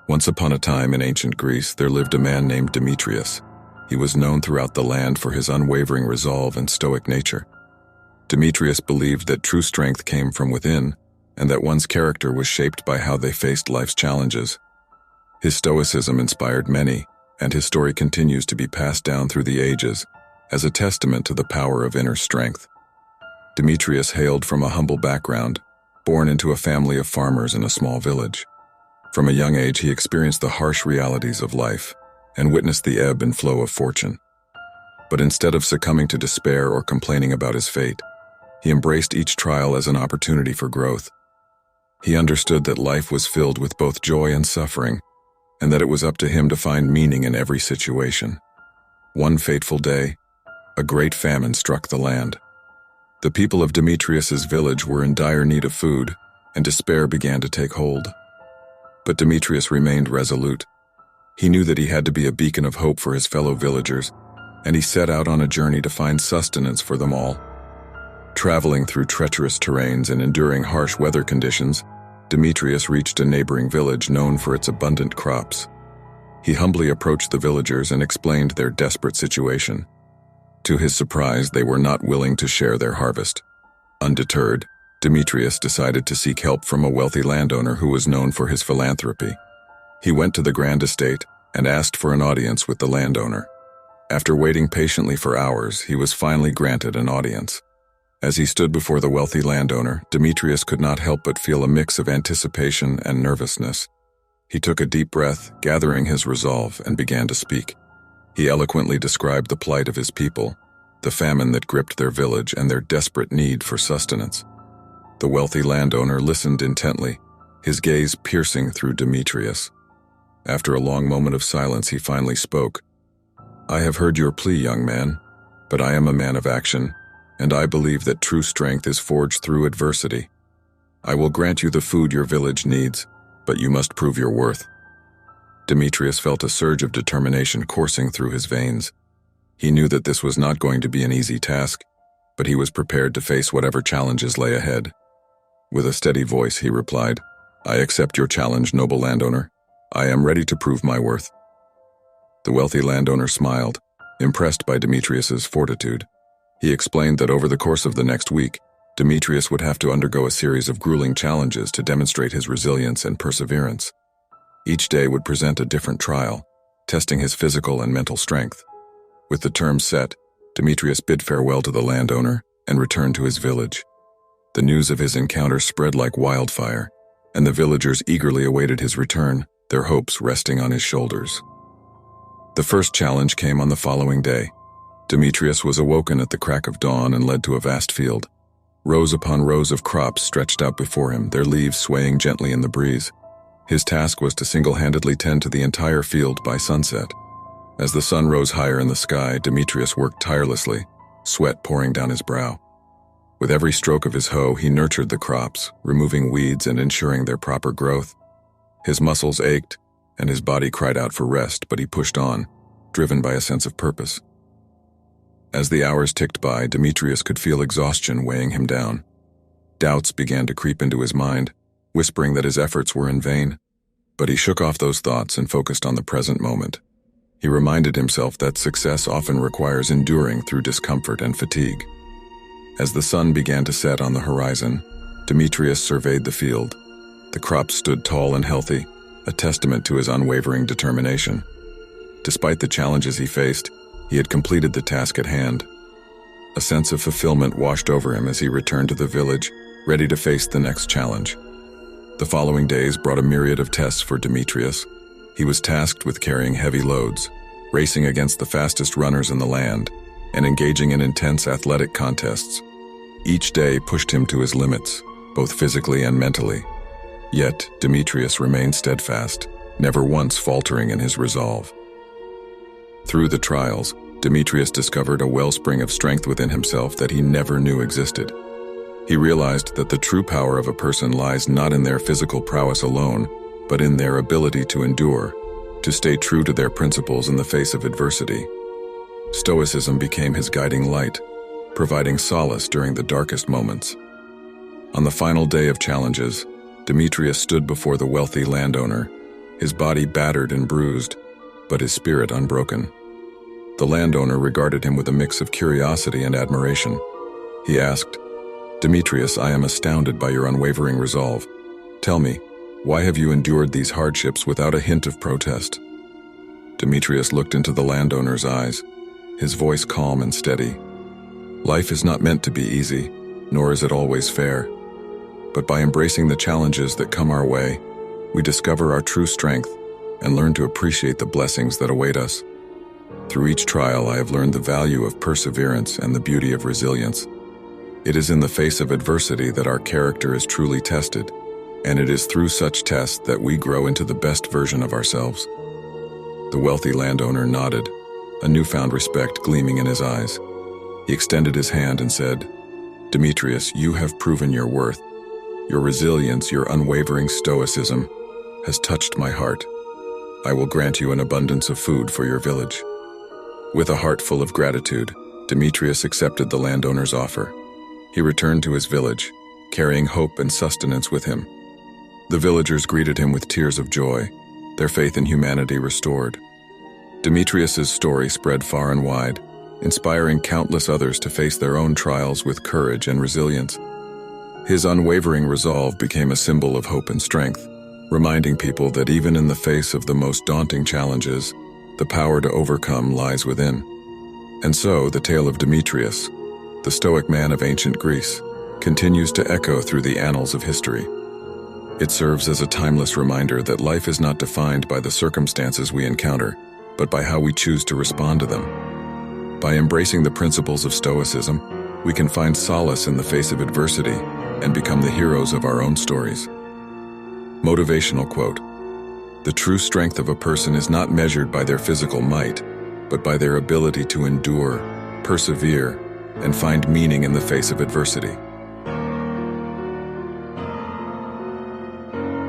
Once upon a time in ancient Greece, there lived a man named Demetrius. He was known throughout the land for his unwavering resolve and stoic nature. Demetrius believed that true strength came from within, and that one's character was shaped by how they faced life's challenges. His stoicism inspired many, and his story continues to be passed down through the ages as a testament to the power of inner strength. Demetrius hailed from a humble background, born into a family of farmers in a small village. From a young age, he experienced the harsh realities of life and witnessed the ebb and flow of fortune. But instead of succumbing to despair or complaining about his fate, he embraced each trial as an opportunity for growth. He understood that life was filled with both joy and suffering, and that it was up to him to find meaning in every situation. One fateful day, a great famine struck the land. The people of Demetrius's village were in dire need of food, and despair began to take hold. But Demetrius remained resolute. He knew that he had to be a beacon of hope for his fellow villagers, and he set out on a journey to find sustenance for them all. Traveling through treacherous terrains and enduring harsh weather conditions, Demetrius reached a neighboring village known for its abundant crops. He humbly approached the villagers and explained their desperate situation. To his surprise, they were not willing to share their harvest. Undeterred, Demetrius decided to seek help from a wealthy landowner who was known for his philanthropy. He went to the grand estate and asked for an audience with the landowner. After waiting patiently for hours, he was finally granted an audience. As he stood before the wealthy landowner, Demetrius could not help but feel a mix of anticipation and nervousness. He took a deep breath, gathering his resolve, and began to speak. He eloquently described the plight of his people, the famine that gripped their village, and their desperate need for sustenance. The wealthy landowner listened intently, his gaze piercing through Demetrius. After a long moment of silence, he finally spoke. "I have heard your plea, young man, but I am a man of action, and I believe that true strength is forged through adversity. I will grant you the food your village needs, but you must prove your worth." Demetrius felt a surge of determination coursing through his veins. He knew that this was not going to be an easy task, but he was prepared to face whatever challenges lay ahead. With a steady voice, he replied, "I accept your challenge, noble landowner. I am ready to prove my worth." The wealthy landowner smiled, impressed by Demetrius's fortitude. He explained that over the course of the next week, Demetrius would have to undergo a series of grueling challenges to demonstrate his resilience and perseverance. Each day would present a different trial, testing his physical and mental strength. With the terms set, Demetrius bid farewell to the landowner and returned to his village. The news of his encounter spread like wildfire, and the villagers eagerly awaited his return, their hopes resting on his shoulders. The first challenge came on the following day. Demetrius was awoken at the crack of dawn and led to a vast field. Rows upon rows of crops stretched out before him, their leaves swaying gently in the breeze. His task was to single-handedly tend to the entire field by sunset. As the sun rose higher in the sky, Demetrius worked tirelessly, sweat pouring down his brow. With every stroke of his hoe, he nurtured the crops, removing weeds and ensuring their proper growth. His muscles ached, and his body cried out for rest, but he pushed on, driven by a sense of purpose. As the hours ticked by, Demetrius could feel exhaustion weighing him down. Doubts began to creep into his mind, whispering that his efforts were in vain. But he shook off those thoughts and focused on the present moment. He reminded himself that success often requires enduring through discomfort and fatigue. As the sun began to set on the horizon, Demetrius surveyed the field. The crops stood tall and healthy, a testament to his unwavering determination. Despite the challenges he faced, he had completed the task at hand. A sense of fulfillment washed over him as he returned to the village, ready to face the next challenge. The following days brought a myriad of tests for Demetrius. He was tasked with carrying heavy loads, racing against the fastest runners in the land, and engaging in intense athletic contests. Each day pushed him to his limits, both physically and mentally. Yet, Demetrius remained steadfast, never once faltering in his resolve. Through the trials, Demetrius discovered a wellspring of strength within himself that he never knew existed. He realized that the true power of a person lies not in their physical prowess alone, but in their ability to endure, to stay true to their principles in the face of adversity. Stoicism became his guiding light, providing solace during the darkest moments. On the final day of challenges, Demetrius stood before the wealthy landowner, his body battered and bruised, but his spirit unbroken. The landowner regarded him with a mix of curiosity and admiration. He asked, "Demetrius, I am astounded by your unwavering resolve. Tell me, why have you endured these hardships without a hint of protest?" Demetrius looked into the landowner's eyes, his voice calm and steady. "Life is not meant to be easy, nor is it always fair. But by embracing the challenges that come our way, we discover our true strength and learn to appreciate the blessings that await us. Through each trial, I have learned the value of perseverance and the beauty of resilience. It is in the face of adversity that our character is truly tested, and it is through such tests that we grow into the best version of ourselves." The wealthy landowner nodded, a newfound respect gleaming in his eyes. He extended his hand and said, "Demetrius, you have proven your worth. Your resilience, your unwavering stoicism, has touched my heart. I will grant you an abundance of food for your village." With a heart full of gratitude, Demetrius accepted the landowner's offer. He returned to his village, carrying hope and sustenance with him. The villagers greeted him with tears of joy, their faith in humanity restored. Demetrius's story spread far and wide, inspiring countless others to face their own trials with courage and resilience. His unwavering resolve became a symbol of hope and strength, reminding people that even in the face of the most daunting challenges, the power to overcome lies within. And so, the tale of Demetrius, the Stoic man of ancient Greece, continues to echo through the annals of history. It serves as a timeless reminder that life is not defined by the circumstances we encounter, but by how we choose to respond to them. By embracing the principles of Stoicism, we can find solace in the face of adversity and become the heroes of our own stories. Motivational quote: "The true strength of a person is not measured by their physical might, but by their ability to endure, persevere, and find meaning in the face of adversity."